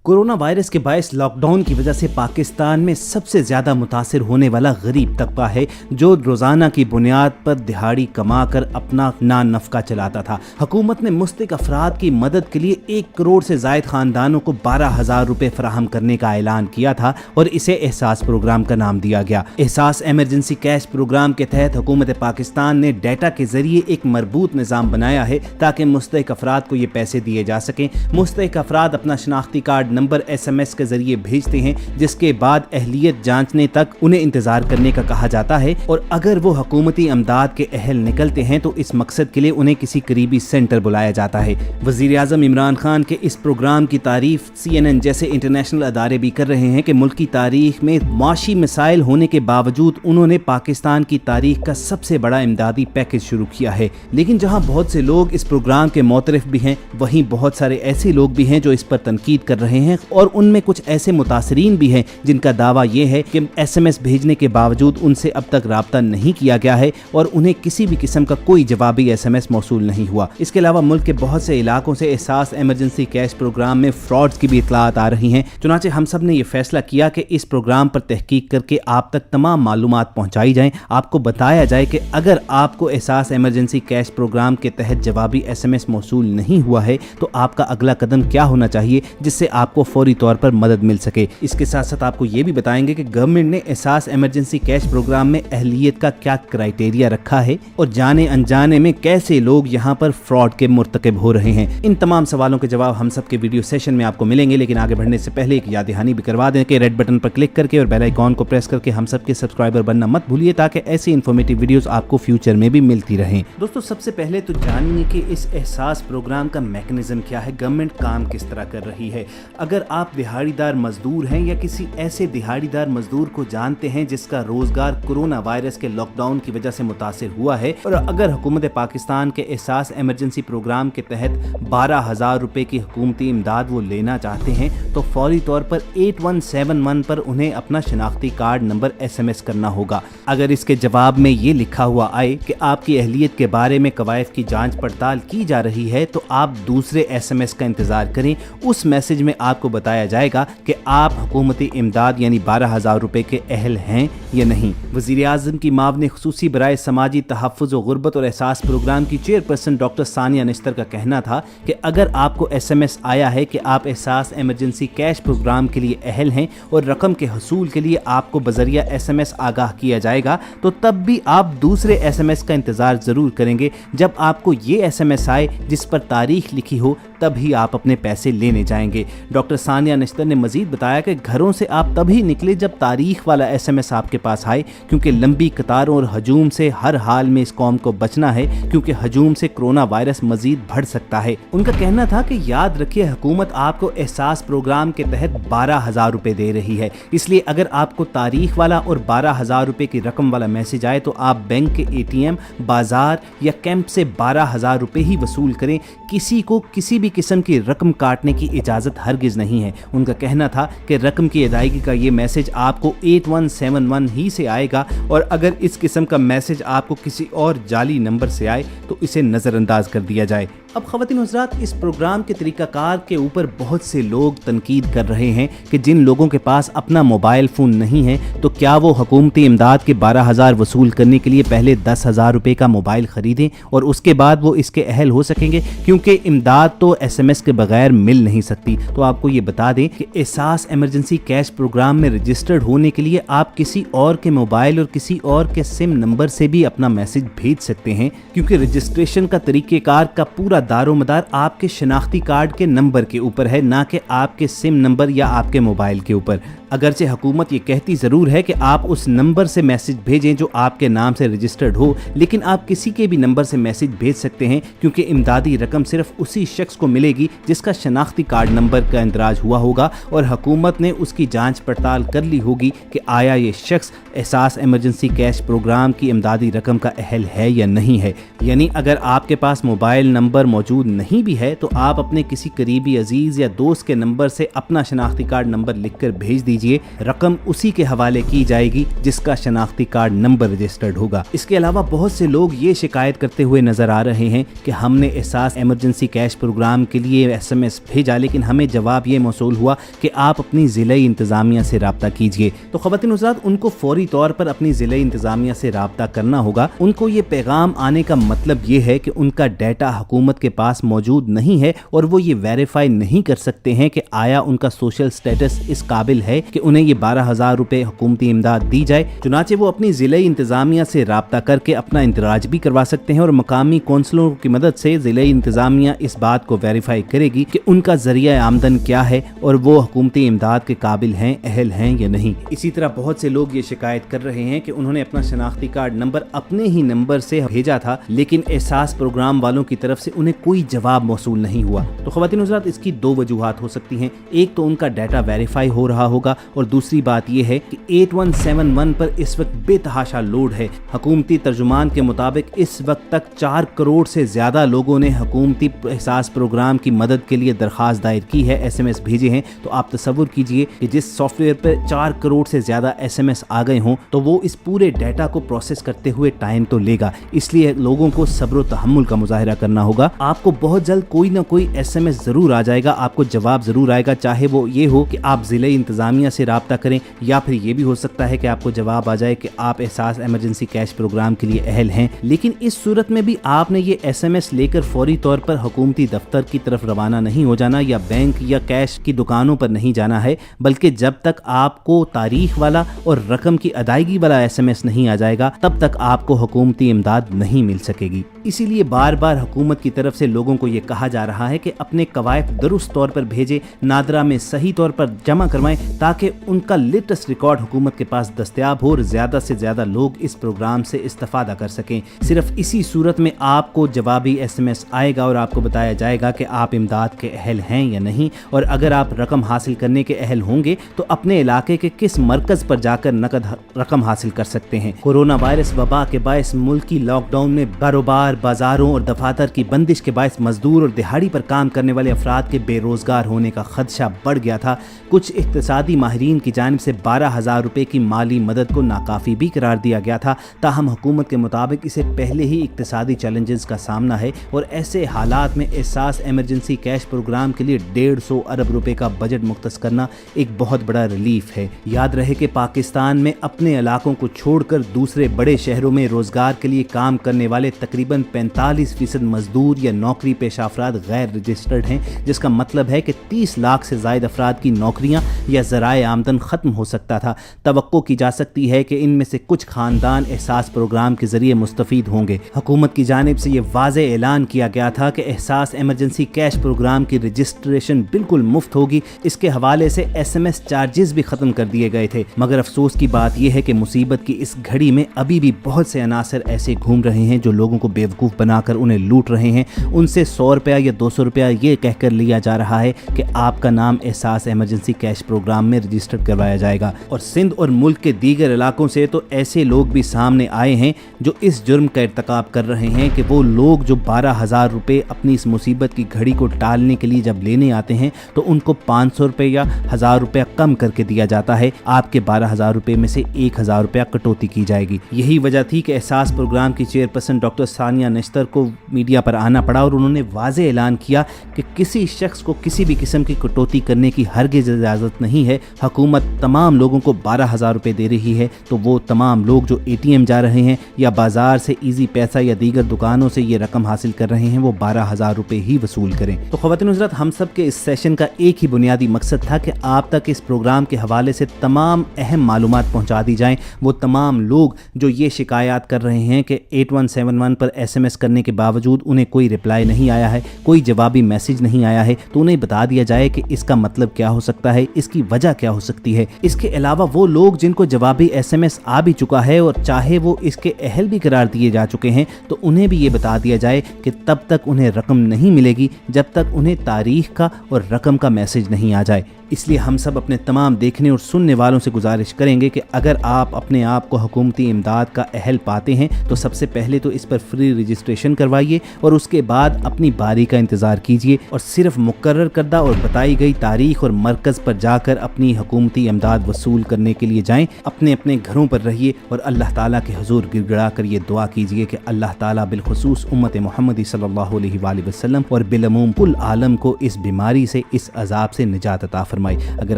Corona virus के बायस lockdown की वजह से पाकिस्तान में सबसे ज़्यादा मुतासिर होने वाला गरीब तबका है जो रोज़ाना की बुनियाद पर दिहाड़ी कमा कर अपना नान नफका चलाता था। हुकूमत ने मुस्तहिक अफराद की मदद के लिए 1 करोड़ से ज़ायद ख़ानदानों को 12,000 रुपये फराहम करने का ऐलान किया था और इसे एहसास प्रोग्राम का नाम दिया गया। एहसास एमरजेंसी कैश प्रोग्राम के तहत हुकूमत पाकिस्तान ने डाटा के ज़रिए एक मरबूत निज़ाम बनाया है ताकि मुस्तहिक अफराद को ये पैसे दिए जा सकें। मुस्तहिक अफराद अपना शनाख्ती कार्ड नंबर SMS के जरिए भेजते हैं, जिसके बाद अहलियत जांचने तक उन्हें इंतजार करने का कहा जाता है और अगर वो हुकूमती अमदाद के अहल निकलते हैं तो इस मकसद के लिए उन्हें किसी करीबी सेंटर बुलाया जाता है। वज़ीर आज़म इमरान खान के इस प्रोग्राम की तारीफ CNN जैसे इंटरनेशनल अदारे भी कर रहे हैं कि मुल्की तारीख में माशी मसाइल होने के बावजूद उन्होंने पाकिस्तान की तारीख का सबसे बड़ा इमदादी पैकेज शुरू किया है। लेकिन जहाँ बहुत से लोग इस प्रोग्राम के मोतरफ भी हैं, वहीं बहुत सारे ऐसे लोग भी हैं जो इस पर तनकीद कर रहे हैं और उनमें कुछ ऐसे मुतासरीन भी हैं जिनका दावा यह है कि SMS भेजने के बावजूद उनसे अब तक राब्ता नहीं किया गया है और उन्हें किसी भी किस्म का कोई जवाबी SMS मौसूल नहीं हुआ। इसके अलावा मुल्क के बहुत से इलाकों से एहसास एमरजेंसी कैश प्रोग्राम में फ्रॉड्स की भी इतलात आ रही हैं। चुनांचे हम सब ने यह फैसला किया कि इस प्रोग्राम पर तहकीक करके आप तक तमाम मालूमात पहुँचाई जाएँ, आपको बताया जाए कि अगर आपको एहसास एमरजेंसी कैश प्रोग्राम के तहत जवाबी SMS मौसूल नहीं हुआ है तो आपका अगला कदम क्या होना चाहिए जिससे आपको फौरी तौर पर मदद मिल सके। इसके साथ साथ आपको ये भी बताएंगे कि गवर्नमेंट ने एहसास एमरजेंसी कैश प्रोग्राम में अहलियत का क्या क्राइटेरिया रखा है और जाने अनजाने में कैसे लोग यहाँ पर फ्रॉड के मुर्तकब हो रहे हैं। इन तमाम सवालों के जवाब हम सब के वीडियो सेशन में आपको मिलेंगे, लेकिन आगे बढ़ने से पहले एक याद दहानी भी करवा दें कि रेड बटन पर क्लिक करके और बेल आइकॉन को प्रेस करके हम सब के सब्सक्राइबर बनना मत भूलिए ताकि ऐसी इन्फॉर्मेटिव वीडियोस आपको फ्यूचर में भी मिलती रहें। दोस्तों, सबसे पहले तो जानिए कि इस एहसास प्रोग्राम का मैकेनिज्म क्या है, गवर्नमेंट काम किस तरह कर रही है। अगर आप दिहाड़ीदार मजदूर हैं या किसी ऐसे दिहाड़ीदार मजदूर को जानते हैं जिसका रोजगार कोरोना वायरस के लॉकडाउन की वजह से मुतासिर हुआ है और अगर हुकूमत पाकिस्तान के एहसास एमरजेंसी प्रोग्राम के तहत 12,000 रुपए की हुकूमती इमदाद वो लेना चाहते हैं तो फौरी तौर पर 8171 पर उन्हें अपना शनाख्ती कार्ड नंबर SMS करना होगा। अगर इसके जवाब में ये लिखा हुआ आए कि आपकी अहलियत के बारे में कवायद की जांच पड़ताल की जा रही है तो आप दूसरे SMS का इंतजार करें। उस मैसेज में आपको बताया जाएगा कि आप हुकूमती इमदाद यानी 12,000 रुपए के अहल हैं या नहीं। वज़ीर आज़म की मावने खुसूसी बराए समाजी तहफ़्फ़ुज़ व गुर्बत और एहसास प्रोग्राम की चेयरपर्सन डॉक्टर सानिया निश्तर का कहना था कि अगर आपको SMS आया है कि आप एहसास एमरजेंसी कैश प्रोग्राम के लिए अहल हैं और रकम के हसूल के लिए आपको बज़रिया SMS आगाह किया जाएगा तो तब भी आप दूसरे SMS का इंतज़ार ज़रूर करेंगे। जब आपको ये SMS आए जिस पर तारीख लिखी हो तभी आप अपने पैसे लेने जाएंगे। डॉक्टर सानिया निश्तर ने मजीद बताया कि घरों से आप तभी निकले जब तारीख वाला SMS आपके पास आए, क्योंकि लंबी कतारों और हजूम से हर हाल में इस कौम को बचना है, क्योंकि हजूम से कोरोना वायरस मजीद बढ़ सकता है। उनका कहना था कि याद रखिए हुकूमत आपको एहसास प्रोग्राम के तहत 12,000 रुपए दे रही है, इसलिए अगर आपको तारीख वाला और 12,000 रुपए की रकम वाला मैसेज आए तो आप बैंक के ATM, बाजार या कैंप से 12,000 रुपए ही वसूल करें। किसी को किसी भी किस्म की रकम काटने की इजाज़त हरगिज़ नहीं है। उनका कहना था कि रकम की अदायगी का ये मैसेज आपको 8171 ही से आएगा और अगर इस किस्म का मैसेज आपको किसी और जाली नंबर से आए तो इसे नज़रअंदाज कर दिया जाए। अब ख़वातीन और हज़रात, इस प्रोग्राम के तरीक़ाकार के ऊपर बहुत से लोग तनकीद कर रहे हैं कि जिन लोगों के पास अपना मोबाइल फ़ोन नहीं है तो क्या वो हुकूमती इमदाद के 12,000 वसूल करने के लिए पहले 10,000 रुपये का मोबाइल ख़रीदें और उसके बाद वो इसके अहल हो सकेंगे, क्योंकि इमदाद तो SMS के बगैर मिल नहीं सकती। तो आपको ये बता दें कि एहसास एमरजेंसी कैश प्रोग्राम में रजिस्टर्ड होने के लिए आप किसी और के मोबाइल और किसी और के सिम नंबर से भी अपना मैसेज भेज सकते हैं, क्योंकि रजिस्ट्रेशन का तरीक़ेकार का पूरा दारोमदार आपके शनाख्ती कार्ड के नंबर के ऊपर है, ना कि आपके सिम नंबर या आपके मोबाइल के ऊपर। अगरचे हुकूमत ये कहती ज़रूर है कि आप उस नंबर से मैसेज भेजें जो आपके नाम से रजिस्टर्ड हो, लेकिन आप किसी के भी नंबर से मैसेज भेज सकते हैं, क्योंकि इमदादी रकम सिर्फ उसी शख्स को मिलेगी जिसका शनाख्ती कार्ड नंबर का इंदराज हुआ होगा और हुकूमत ने उसकी जांच पड़ताल कर ली होगी कि आया ये शख्स एहसास एमरजेंसी कैश प्रोग्राम की इमदादी रकम का अहल है या नहीं है। यानी अगर आपके पास मोबाइल नंबर मौजूद नहीं भी है तो आप अपने किसी करीबी अजीज़ या दोस्त के नंबर से अपना शनाख्ती कार्ड नंबर लिख कर भेज दीजिए कीजिए, रकम उसी के हवाले की जाएगी जिसका शनाख्ती कार्ड नंबर रजिस्टर्ड होगा। इसके अलावा बहुत से लोग ये शिकायत करते हुए नजर आ रहे हैं कि हमने एहसास इमरजेंसी कैश प्रोग्राम के लिए SMS भेजा, लेकिन हमें जवाब ये मौसूल हुआ कि आप अपनी ज़िले इंतज़ामिया से राब्ता कीजिए। तो ख़वातीन हज़रात, उनको फौरी तौर पर अपनी ज़िले इंतज़ामिया से राब्ता करना होगा। उनको ये पैगाम आने का मतलब ये है कि उनका डाटा हुकूमत के पास मौजूद नहीं है और वो ये वेरीफाई नहीं कर सकते हैं कि आया उनका सोशल स्टेटस इस काबिल है कि उन्हें ये 12,000 रुपए हुकूमती इमदाद दी जाए। चुनाचे वो अपनी ज़िले इंतज़ामिया से राब्ता करके अपना इंदराज भी करवा सकते हैं और मकामी कौंसलों की मदद से ज़िले इंतज़ामिया इस बात को वेरीफाई करेगी कि उनका ज़रिया आमदन क्या है और वो हुकूमती इमदाद के काबिल हैं, अहल हैं या नहीं। इसी तरह बहुत से लोग ये शिकायत कर रहे हैं कि उन्होंने अपना शनाख्ती कार्ड नंबर अपने ही नंबर से भेजा था, लेकिन एहसास प्रोग्राम वालों की तरफ से उन्हें कोई जवाब मौसूल नहीं हुआ। तो ख़वातीन हज़रात, इसकी दो वजूहात हो सकती हैं। एक तो उनका डाटा वेरीफाई हो रहा होगा और दूसरी बात यह है कि 8171 पर इस वक्त बेतहाशा लोड है। हुकूमती तर्जुमान के मुताबिक इस वक्त तक 4 करोड़ से ज़्यादा लोगों ने हुकूमती एहसास प्रोग्राम की मदद के लिए दरख्वास्त दायर की है, SMS भेजे हैं। तो आप तसव्वुर कीजिए कि जिस सॉफ्टवेयर पर 4 करोड़ से ज़्यादा SMS आ गए हों तो वो इस पूरे डाटा को प्रोसेस करते हुए टाइम तो लेगा। इसलिए लोगों को सब्र व तहम्मुल का मुजाहिरा करना होगा। आपको बहुत जल्द कोई ना कोई SMS ज़रूर आ जाएगा, आपको जवाब ज़रूर आएगा, चाहे वो ये हो कि आप ज़िले इंतज़ामिया से राब्ता करें या फिर ये भी हो सकता है कि आपको जवाब आ जाए कि आप एहसास इमरजेंसी कैश प्रोग्राम के लिए अहल हैं। लेकिन इस सूरत में भी आपने ये SMS लेकर फौरी तौर पर हुकूमती दफ्तर की तरफ रवाना नहीं हो जाना या बैंक या कैश की दुकानों पर नहीं जाना है, बल्कि जब तक आपको तारीख वाला और रकम की अदायगी वाला SMS नहीं आ जाएगा तब तक आपको हुकूमती इमदाद नहीं मिल सकेगी। इसीलिए बार बार हुकूमत की तरफ से लोगों को ये कहा जा रहा है कि अपने कवायद दुरुस्त तौर पर भेजें, नादरा में सही तौर पर जमा करवाएं ताकि उनका लेटेस्ट रिकॉर्ड हुकूमत के पास दस्तयाब हो और ज़्यादा से ज़्यादा लोग इस प्रोग्राम से इस्तेफादा कर सकें। सिर्फ इसी सूरत में आपको जवाबी SMS आएगा और आपको बताया जाएगा कि आप इमदाद के अहल हैं या नहीं, और अगर आप रकम हासिल करने के अहल होंगे तो अपने इलाके के किस मरकज़ पर जाकर नकद रकम हासिल कर सकते हैं। कोरोना वायरस वबा के बायस मुल्की लॉकडाउन में कारोबार, बाजारों और दफातर की बंदिश के बायस मजदूर और दिहाड़ी पर काम करने वाले अफराद के बेरोजगार होने का खदशा बढ़ गया था। कुछ इक्तिसादी माहिरीन की जानिब से 12,000 रुपए की माली मदद को नाकाफी भी करार दिया गया था। ताहम हुकूमत के मुताबिक इसे पहले ही इक्तिसादी चैलेंजेस का सामना है और ऐसे हालात में एहसास इमरजेंसी कैश प्रोग्राम के लिए 150 अरब रुपए का बजट मुख्तस करना एक बहुत बड़ा रिलीफ है। याद रहे कि पाकिस्तान में अपने इलाकों को छोड़कर दूसरे बड़े शहरों में रोजगार के लिए काम करने वाले तकरीबन 45% मजदूर या नौकरी पेशा अफराद गैर रजिस्टर्ड हैं, जिसका मतलब है कि 30 लाख से ज़ायद अफराद की नौकरियां या ज़राए आमदन ख़त्म हो सकता था। तवक्को की जा सकती है कि इनमें से कुछ खानदान एहसास प्रोग्राम के ज़रिए मुस्तफ़ीद होंगे। हुकूमत की जानिब से ये वाज़े ऐलान किया गया था कि एहसास इमरजेंसी कैश प्रोग्राम की रजिस्ट्रेशन बिल्कुल मुफ्त होगी। इसके हवाले से SMS चार्जेस भी ख़त्म कर दिए गए थे। मगर अफसोस की बात यह है कि मुसीबत की इस घड़ी में अभी भी बहुत से अनासर ऐसे घूम रहे हैं जो लोगों को बेवकूफ़ बनाकर उन्हें लूट रहे हैं। उनसे 100 रुपया या 200 रुपया ये कहकर लिया जा रहा है कि आपका नाम एहसास इमरजेंसी कैश प्रोग्राम में रजिस्टर्ड करवाया जाएगा। और सिंध और मुल्क के दीगर इलाकों से तो ऐसे लोग भी सामने आए हैं जो इस जुर्म का इर्तकाब कर रहे हैं कि वो लोग जो 12,000 रुपये अपनी इस मुसीबत की घड़ी को टालने के लिए जब लेने आते हैं तो उनको 500 रुपये या 1000 रुपया कम करके दिया जाता है। आपके 12,000 रुपये में से 1,000 रुपया कटौती की जाएगी। यही वजह थी कि एहसास प्रोग्राम की चेयरपर्सन डॉक्टर सानिया नश्तर को मीडिया पर आना पड़ा और उन्होंने वाज़े ऐलान किया कि किसी शख्स को किसी भी किस्म की कटौती करने की हरगिज़ इजाज़त नहीं है। हुकूमत तमाम लोगों को 12,000 रुपये दे रही है तो वो तमाम लोग जो ATM जा रहे हैं या बाजार से इजी पैसा या दीगर दुकानों से ये रकम हासिल कर रहे हैं वो 12,000 रुपये ही वसूल करें। तो ख़वातीन हज़रात, हम सब के इस सेशन का एक ही बुनियादी मकसद था कि आप तक इस प्रोग्राम के हवाले से तमाम अहम मालूमात पहुँचा दी जाएँ। वो तमाम लोग जो ये शिकायत कर रहे हैं कि 8171 पर SMS करने के बावजूद उन्हें कोई रिप्लाई नहीं आया है, कोई जवाबी मैसेज नहीं आया है, तो उन्हें बता दिया जाए कि इसका मतलब क्या हो सकता है, इसकी वजह क्या हो सकती है। इसके अलावा वो लोग जिनको जवाबी SMS आ भी चुका है और चाहे वो इसके अहल भी करार दिए जा चुके हैं तो उन्हें भी ये बता दिया जाए कि तब तक उन्हें रकम नहीं मिलेगी जब तक उन्हें तारीख का और रकम का मैसेज नहीं आ जाए। इसलिए हम सब अपने तमाम देखने और सुनने वालों से गुजारिश करेंगे कि अगर आप अपने आप को हुकूमती इमदाद का अहल पाते हैं तो सबसे पहले तो इस पर फ्री रजिस्ट्रेशन करवाइए और उसके बाद अपनी बारी का इंतज़ार कीजिए और सिर्फ मुकर्रर करदा और बताई गई तारीख और मरकज़ पर जाकर अपनी اپنی حکومتی امداد وصول کرنے کے لیے جائیں، اپنے اپنے گھروں پر رہیے اور اللہ تعالیٰ کے حضور گر گڑا کر یہ دعا کیجیے کہ اللہ تعالیٰ بالخصوص امت محمدی صلی اللہ علیہ وآلہ وسلم اور بالعموم کل عالم کو اس بیماری سے، اس عذاب سے نجات عطا فرمائے۔ اگر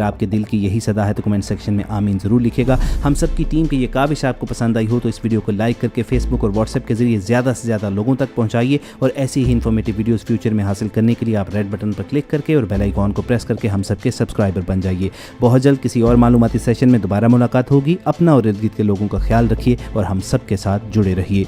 آپ کے دل کی یہی صدا ہے تو کمنٹ سیکشن میں آمین ضرور لکھے گا۔ ہم سب کی ٹیم کی یہ کاوش آپ کو پسند آئی ہو تو اس ویڈیو کو لائک کر کے فیس بک اور واٹس ایپ کے ذریعے زیادہ سے زیادہ لوگوں تک پہنچائیے، اور ایسی ہی انفارمیٹیو ویڈیوز فیوچر میں حاصل کرنے کے لیے آپ ریڈ بٹن پر کلک کر کے اور بیل آئیکن کو پریس کر کے ہم سب کے سبسکرائبر بن جائیے۔ بہت جلد کسی اور معلوماتی سیشن میں دوبارہ ملاقات ہوگی۔ اپنا اور ارد گرد کے لوگوں کا خیال رکھیے اور ہم سب کے ساتھ جڑے رہیے۔